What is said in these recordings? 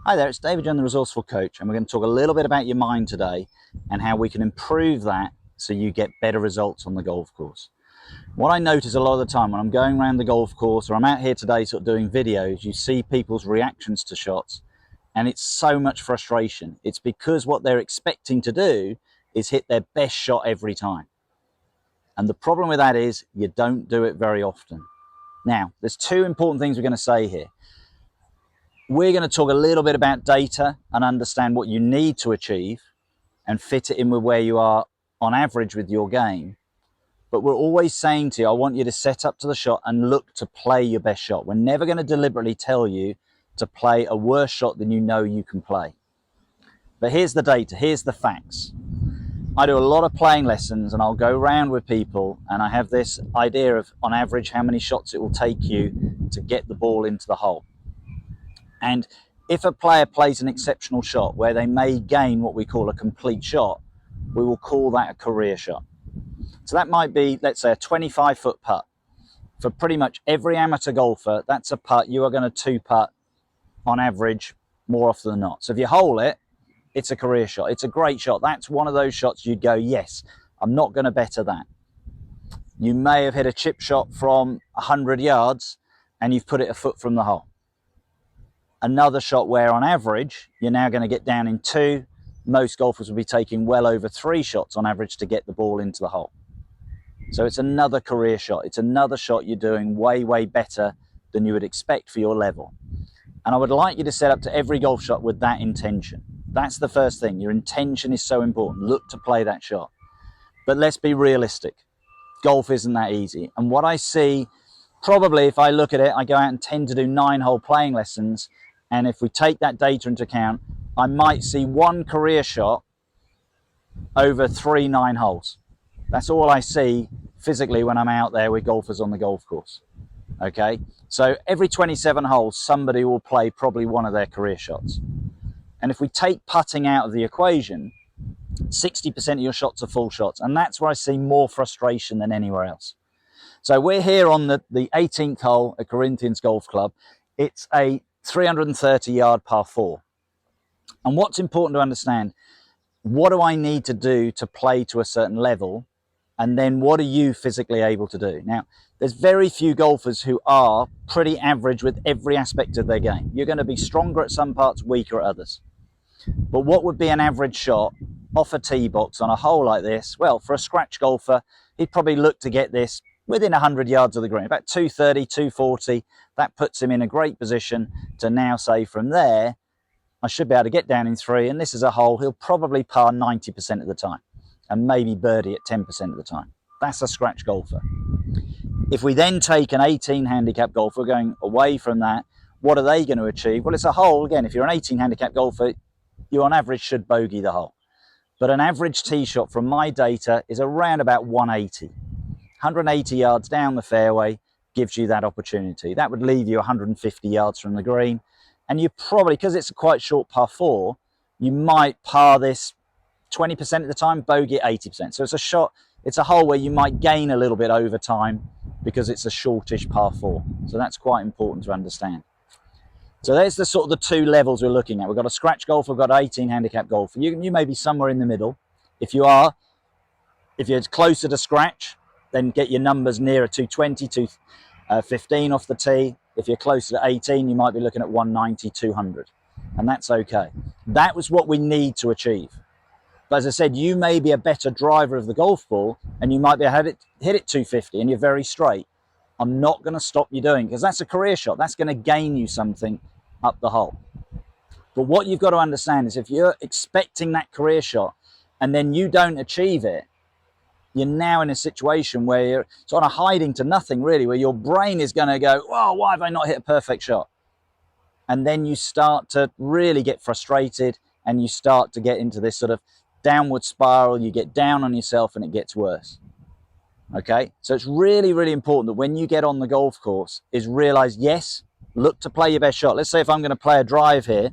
Hi there, it's David John, the Resourceful Coach, and we're going to talk a little bit about your mind today and how we can improve that so you get better results on the golf course. What I notice a lot of the time when I'm going around the golf course or I'm out here today sort of doing videos, you see people's reactions to shots and it's so much frustration. It's because what they're expecting to do is hit their best shot every time. And the problem with that is you don't do it very often. Now, there's two important things we're going to say here. We're going to talk a little bit about data and understand what you need to achieve and fit it in with where you are on average with your game. But we're always saying to you, I want you to set up to the shot and look to play your best shot. We're never going to deliberately tell you to play a worse shot than you know you can play. But here's the data, here's the facts. I do a lot of playing lessons and I'll go around with people and I have this idea of on average how many shots it will take you to get the ball into the hole. And if a player plays an exceptional shot where they may gain what we call a complete shot, we will call that a career shot. So that might be, let's say, a 25-foot putt. For pretty much every amateur golfer, that's a putt you are going to two-putt on average more often than not. So if you hole it, it's a career shot. It's a great shot. That's one of those shots you'd go, yes, I'm not going to better that. You may have hit a chip shot from 100 yards and you've put it a foot from the hole. Another shot where on average you're now going to get down in two. Most golfers will be taking well over 3 shots on average to get the ball into the hole. So it's another career shot. It's another shot you're doing way better than you would expect for your level. And I would like you to set up to every golf shot with that intention. That's the first thing. Your intention is so important. Look to play that shot. But let's be realistic. Golf isn't that easy. And what I see, probably if I look at it, I go out and tend to do 9-hole playing lessons. And if we take that data into account, I might see one career shot over 3 9-holes. That's all I see physically when I'm out there with golfers on the golf course. Okay, so every 27 holes, somebody will play probably one of their career shots. And if we take putting out of the equation, 60% of your shots are full shots. And that's where I see more frustration than anywhere else. So we're here on the 18th hole at Corinthians Golf Club. It's a 330-yard par 4. And what's important to understand, what do I need to do to play to a certain level? And then what are you physically able to do? Now, there's very few golfers who are pretty average with every aspect of their game. You're going to be stronger at some parts, weaker at others. But what would be an average shot off a tee box on a hole like this? Well, for a scratch golfer, he'd probably look to get this within 100 yards of the green, about 230, 240. That puts him in a great position to now say from there, I should be able to get down in 3, and this is a hole he'll probably par 90% of the time and maybe birdie at 10% of the time. That's a scratch golfer. If we then take an 18 handicap golfer going away from that, what are they going to achieve? Well, it's a hole. Again, if you're an 18 handicap golfer, you on average should bogey the hole. But an average tee shot from my data is around about 180. 180 yards down the fairway gives you that opportunity. That would leave you 150 yards from the green. And you probably, because it's a quite short par 4, you might par this 20% of the time, bogey at 80%. So it's a shot, it's a hole where you might gain a little bit over time because it's a shortish par 4. So that's quite important to understand. So there's the sort of the 2 levels we're looking at. We've got a scratch golfer, we've got an 18 handicap golfer. You may be somewhere in the middle. If you're closer to scratch, then get your numbers nearer 220, 215 off the tee. If you're closer to 18, you might be looking at 190, 200. And that's okay. That was what we need to achieve. But as I said, you may be a better driver of the golf ball and you might be able to hit it 250 and you're very straight. I'm not going to stop you doing, because that's a career shot. That's going to gain you something up the hole. But what you've got to understand is if you're expecting that career shot and then you don't achieve it, you're now in a situation where you're sort of hiding to nothing really, where your brain is going to go, oh, why have I not hit a perfect shot? And then you start to really get frustrated and you start to get into this sort of downward spiral. You get down on yourself and it gets worse. Okay, so it's really important that when you get on the golf course is realize, yes, look to play your best shot. Let's say if I'm going to play a drive here,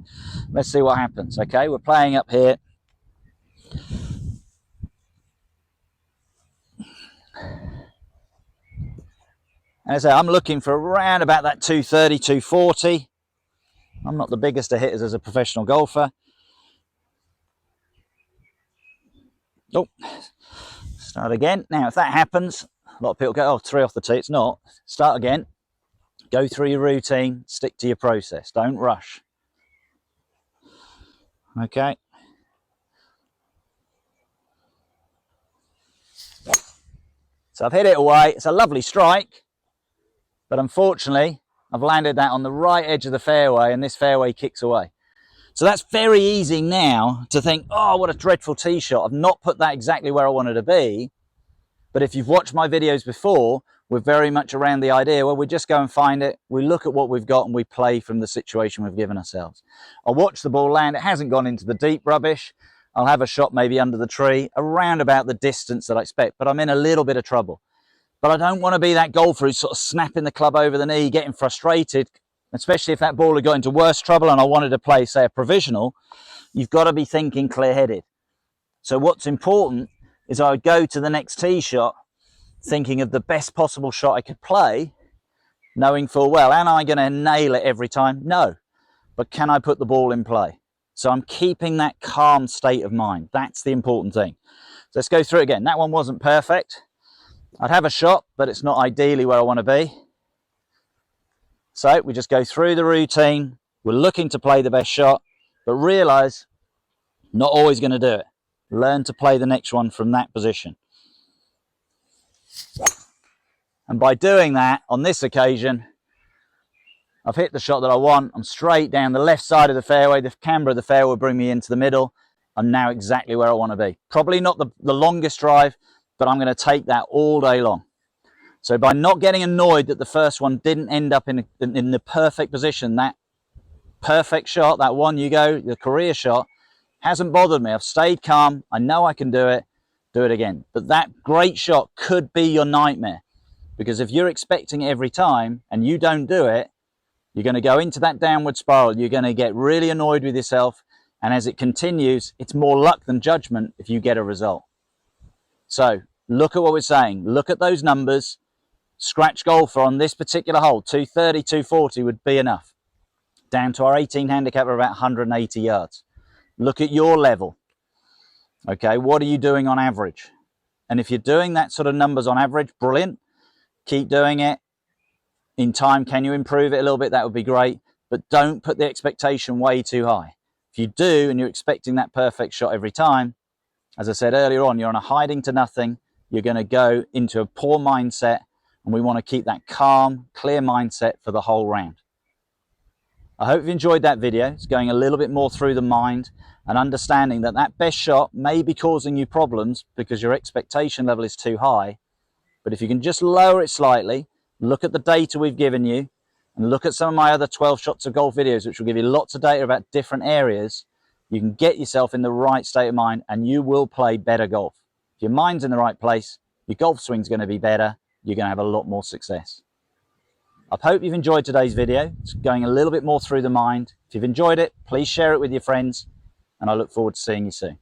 let's see what happens. Okay, we're playing up here. And as I say, I'm looking for around about that 230, 240. I'm not the biggest of hitters as a professional golfer. Oh, start again. Now, if that happens, a lot of people go, oh, 3 off the tee. It's not. Start again. Go through your routine. Stick to your process. Don't rush. Okay. So I've hit it away. It's a lovely strike, but unfortunately, I've landed that on the right edge of the fairway, and this fairway kicks away. So that's very easy now to think, oh, what a dreadful tee shot. I've not put that exactly where I wanted to be. But if you've watched my videos before, we're very much around the idea, well, we just go and find it. We look at what we've got and we play from the situation we've given ourselves. I'll watch the ball land. It hasn't gone into the deep rubbish. I'll have a shot maybe under the tree, around about the distance that I expect, but I'm in a little bit of trouble. But I don't want to be that golfer who's sort of snapping the club over the knee, getting frustrated, especially if that ball had got into worse trouble and I wanted to play, say, a provisional. You've got to be thinking clear-headed. So what's important is I would go to the next tee shot thinking of the best possible shot I could play, knowing full well, am I going to nail it every time? No. But can I put the ball in play? So I'm keeping that calm state of mind. That's the important thing. So let's go through it again. That one wasn't perfect. I'd have a shot, but it's not ideally where I want to be. So we just go through the routine. We're looking to play the best shot, but realize not always going to do it. Learn to play the next one from that position. And by doing that, on this occasion, I've hit the shot that I want. I'm straight down the left side of the fairway. The camber of the fairway will bring me into the middle. I'm now exactly where I want to be. Probably not the longest drive, but I'm going to take that all day long. So by not getting annoyed that the first one didn't end up in the perfect position, that perfect shot, that one you go, the career shot, hasn't bothered me. I've stayed calm. I know I can do it again. But that great shot could be your nightmare, because if you're expecting it every time and you don't do it, you're going to go into that downward spiral. You're going to get really annoyed with yourself. And as it continues, it's more luck than judgment if you get a result. So look at what we're saying. Look at those numbers. Scratch golfer on this particular hole, 230, 240 would be enough. Down to our 18 handicap of about 180 yards. Look at your level. Okay, what are you doing on average? And if you're doing that sort of numbers on average, brilliant. Keep doing it. In time, can you improve it a little bit? That would be great. But don't put the expectation way too high. If you do and you're expecting that perfect shot every time, as I said earlier on, you're on a hiding to nothing. You're going to go into a poor mindset, and we want to keep that calm, clear mindset for the whole round. I hope you enjoyed that video. It's going a little bit more through the mind and understanding that that best shot may be causing you problems because your expectation level is too high. But if you can just lower it slightly, look at the data we've given you, and look at some of my other 12 shots of golf videos, which will give you lots of data about different areas, you can get yourself in the right state of mind and you will play better golf. If your mind's in the right place, your golf swing's going to be better. You're going to have a lot more success. I hope you've enjoyed today's video. It's going a little bit more through the mind. If you've enjoyed it, please share it with your friends, and I look forward to seeing you soon.